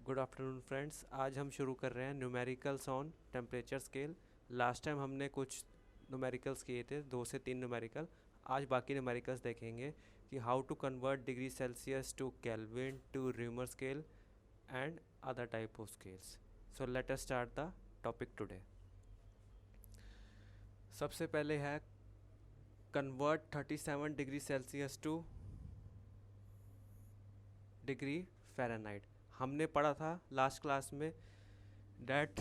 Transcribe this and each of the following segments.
Good afternoon friends. आज हम शुरू कर रहे हैं numericals on temperature scale. Last time हमने कुछ न्यूमेरिकल्स किए थे, 2 से 3 न्यूमेरिकल। आज बाकी न्यूमेरिकल्स देखेंगे कि how to convert degree Celsius to Kelvin to Reaumur scale and other type of scales. So let us start the topic today. सबसे पहले है convert 37 degree Celsius to degree Fahrenheit. हमने पढ़ा था लास्ट क्लास में that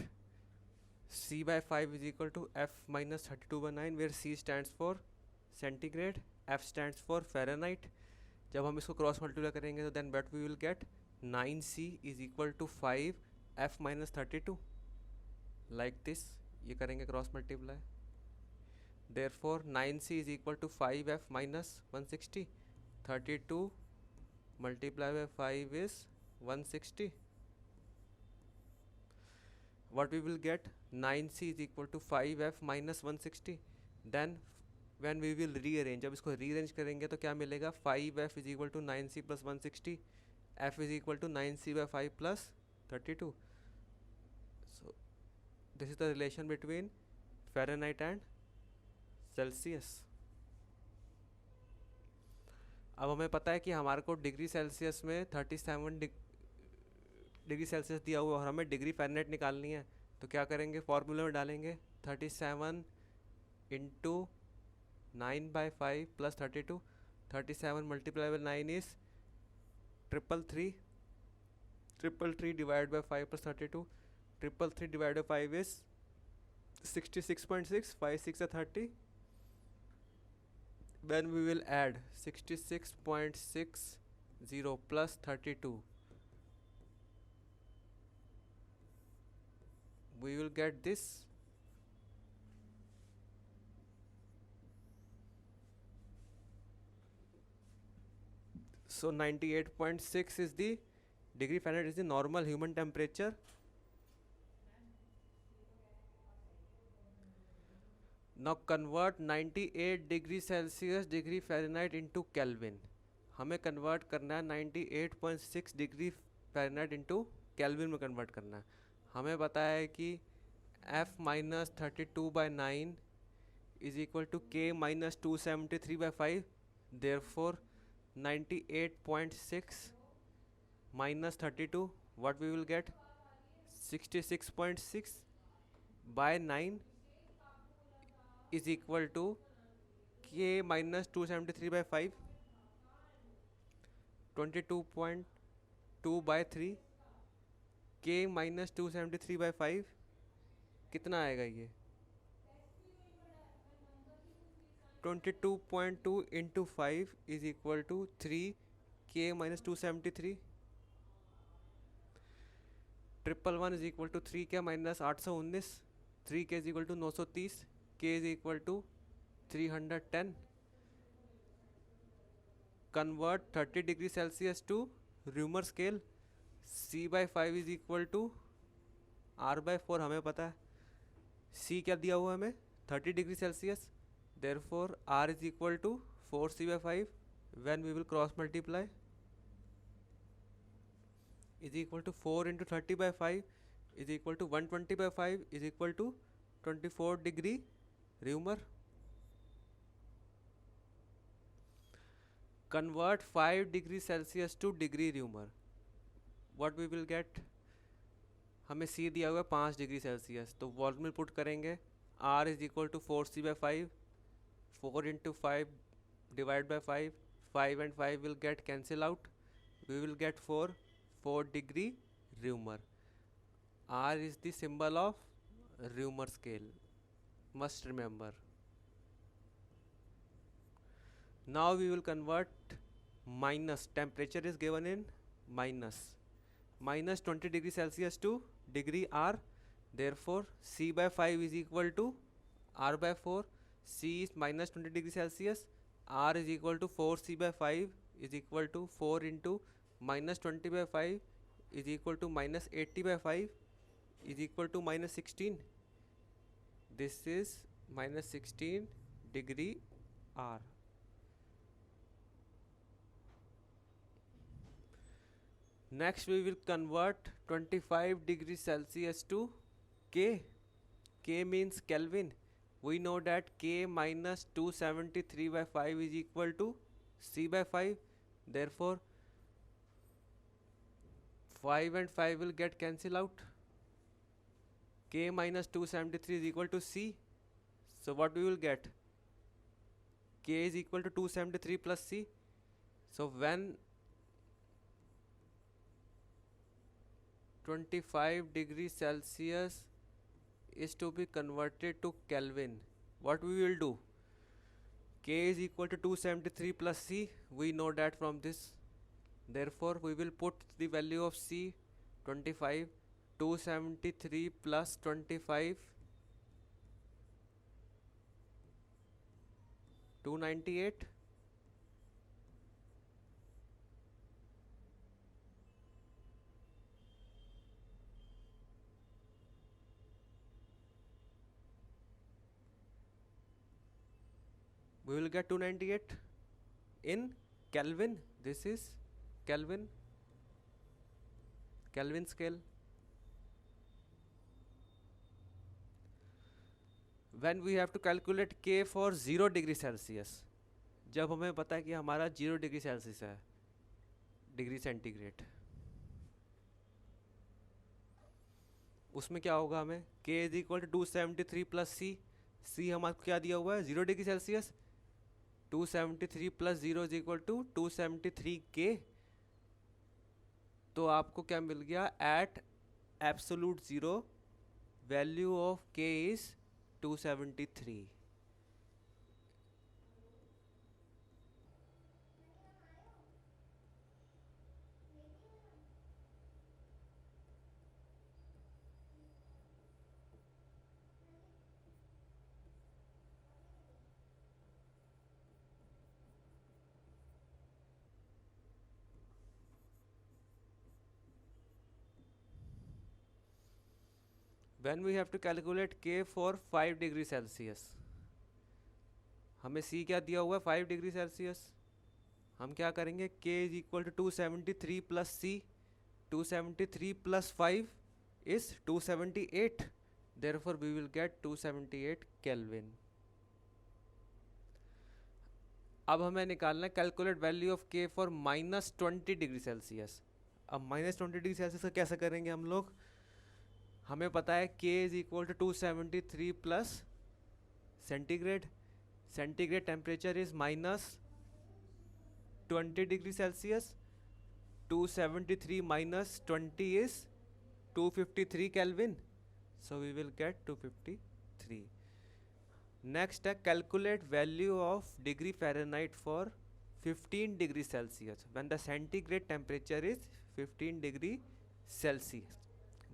C/5 is equal to F minus 32/9 where C stands for centigrade, F stands for Fahrenheit। जब हम इसको क्रॉस मल्टीप्लाई करेंगे तो then but we will get 9C is equal to 5 F minus 32 like this। ये करेंगे cross multiply, therefore 9C is equal to 5F minus 160। 32 multiplied by 5 is 160। what we will get 9C is equal to 5F minus 160। then when we will rearrange, जब इसको rearrange करेंगे तो क्या मिलेगा 5F is equal to 9C plus 160। F is equal to 9C by 5 plus 32। so this is the relation between Fahrenheit and Celsius। अब हमें पता है कि हमारे को डिग्री सेल्सियस में 37 डिग्री सेल्सियस दिया हुआ और हमें डिग्री फ़ारेनहाइट निकालनी है। तो क्या करेंगे, फॉर्मूले में डालेंगे 37 into 9/5 plus 32। 37 multiply by 9 is 333। 333 divide by 5 plus 32। 333 divide by 5 is 66.6। 5 6 30। when we will add 66.60 plus 32, we will get this। so 98.6 is the degree Fahrenheit is the normal human temperature। now convert 98 degree Celsius degree Fahrenheit into Kelvin. हमें convert करना है 98.6 degree Fahrenheit into Kelvin में convert करना है। हमें पता है कि F minus 32/9 is equal to K minus 273/5। Therefore 98.6 minus 32, what we will get 66.6 by 9 is equal to K minus 273/5। 22.2 by 3 K minus 273/5 कितना आएगा ये 22.2 into 5 is equal to 3 K minus 273। 111 is equal to 3 K minus 819। 3 K is equal to 930। K is equal to 310। Convert 30 degree Celsius to Reaumur scale. C/5 is equal to R/4। हमें पता है C क्या दिया हुआ है हमें 30 degree Celsius. Therefore R is equal to 4C/5। When we will cross multiply is equal to 4 into 30/5 is equal to 120/5 is equal to 24 degree Reaumur। convert 5 degree Celsius to degree Reaumur। what we will get, हमें C दिया हुआ है 5 degree Celsius, तो volume में put करेंगे R is equal to 4C/5। 4 into 5 divide by 5। 5 and 5 will get cancel out। we will get 4 degree Reaumur। R is the symbol of Reaumur scale, must remember। now we will convert minus, temperature is given in minus 20 degree Celsius to degree R। therefore C/5 is equal to R/4। C is minus 20 degree Celsius। R is equal to 4C/5 is equal to 4 into minus 20/5 is equal to minus 80/5 is equal to minus 16। this is minus 16 degree R। Next we will convert 25 degrees Celsius to K. K means Kelvin. We know that K minus 273 by 5 is equal to C by 5. Therefore 5 and 5 will get cancelled out. K minus 273 is equal to C. So what we will get? K is equal to 273 plus C. So when 25 degrees Celsius is to be converted to Kelvin, what we will do? K is equal to 273 plus C. We know that from this. Therefore we will put the value of C 25, 273 plus 25, 298. We will get 298 in Kelvin. This is Kelvin scale. When we have to calculate K for 0 degree Celsius, जब हमें पता है कि हमारा 0 degree Celsius है, degree centigrade, उसमें क्या होगा? हमें K is equal to 273 plus C. C हमारे क्या दिया हुआ है? 0 degree Celsius. 273 plus 0 is equal to 273 K. तो आपको क्या मिल गया? At absolute zero value of K is 273. When we have to calculate K for 5 degree Celsius, हमें C क्या दिया हुआ है? 5 डिग्री सेल्सियस. हम क्या करेंगे? K is equal to 273 plus C. 273 plus 5 is 278. Therefore we will get 278 Kelvin. अब हमें निकालना है calculate value of K for minus 20 degree Celsius. अब माइनस 20 डिग्री सेल्सियस का कैसे करेंगे हम लोग? हमें पता है K is equal to 273 plus centigrade. Centigrade temperature is minus 20 degree Celsius. 273 minus 20 is 253 Kelvin. So we will get 253. Next है calculate value of degree Fahrenheit for 15 degree Celsius when the centigrade temperature is 15 degree Celsius.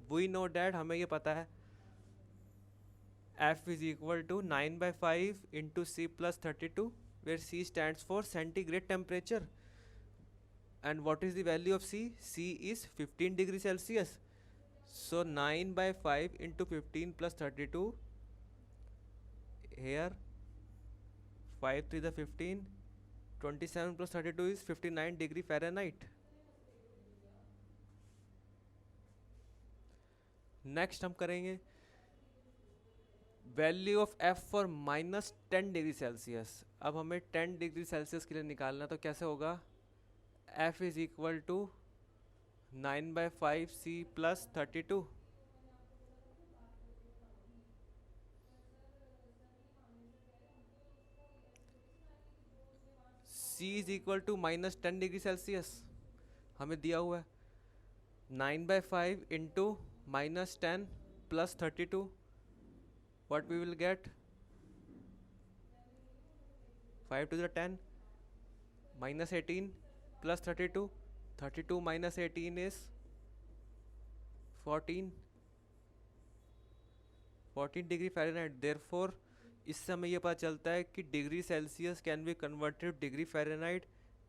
We know that हमें ये पता है F is equal to 9 by 5 into C plus 32 where C stands for centigrade temperature. And what is the value of C? C is 15 degree Celsius. So 9 by 5 into 15 plus 32. Here 5 to the 15. 27 plus 32 is 59 degree Fahrenheit. Next हम करेंगे value of F for minus 10 degree Celsius. अब हमें 10 degree Celsius के लिए निकालना, तो कैसे होगा? F is equal to 9 by 5 C plus 32. C is equal to minus 10 degree Celsius हमें दिया हुआ है. 9 by 5 into minus 10 plus 32. What we will get? 5 to the 10 minus 18 plus 32. 32 minus 18 is 14 degree Fahrenheit. Therefore इससे हमें ये पता चलता है कि degree Celsius can be converted to degree Fahrenheit.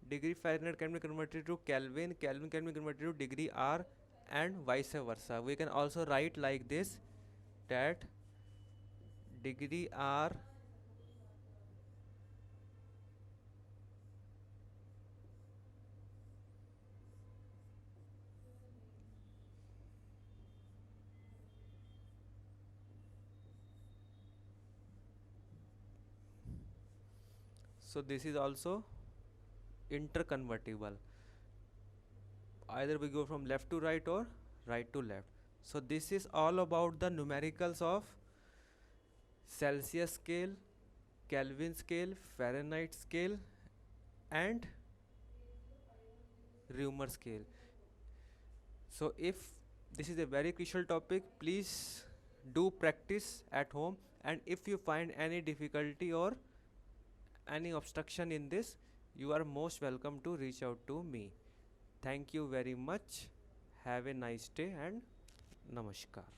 Degree Fahrenheit can be converted to Kelvin. Kelvin can be converted to degree R and vice versa. We can also write like this, that degree R So this is also interconvertible. Either we go from left to right or right to left. So this is all about the numericals of Celsius scale, Kelvin scale, Fahrenheit scale, and Reaumur scale. So if this is a very crucial topic, please do practice at home, and if you find any difficulty or any obstruction in this, you are most welcome to reach out to me. Thank you very much. Have a nice day and namaskar.